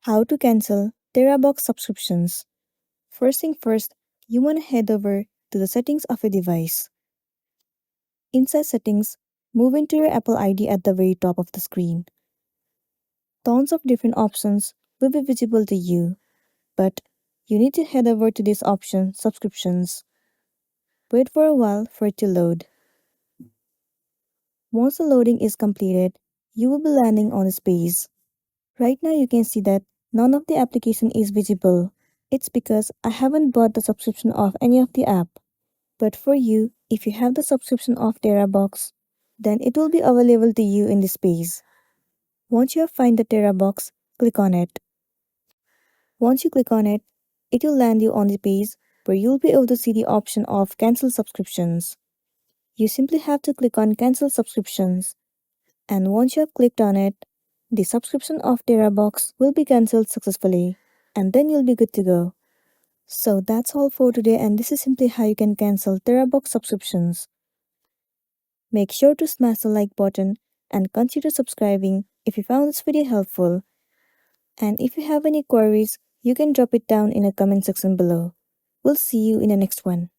How to cancel TeraBox subscriptions. First thing first, you want to head over to the settings of a device. Inside settings, move into your Apple ID at the very top of the screen. Tons of different options will be visible to you, but you need to head over to this option, subscriptions. Wait for a while for it to load. Once the loading is completed, you will be landing on this page. Right now you can see that none of the application is visible. It's because I haven't bought the subscription of any of the app. But for you, if you have the subscription of TeraBox, then it will be available to you in this page. Once you have find the TeraBox, click on it. Once you click on it, it will land you on the page where you'll be able to see the option of cancel subscriptions. You simply have to click on cancel subscriptions, and once you have clicked on it, the subscription of TeraBox will be cancelled successfully, and then you'll be good to go. So that's all for today, and this is simply how you can cancel TeraBox subscriptions. Make sure to smash the like button and consider subscribing if you found this video helpful. And if you have any queries, you can drop it down in the comment section below. We'll see you in the next one.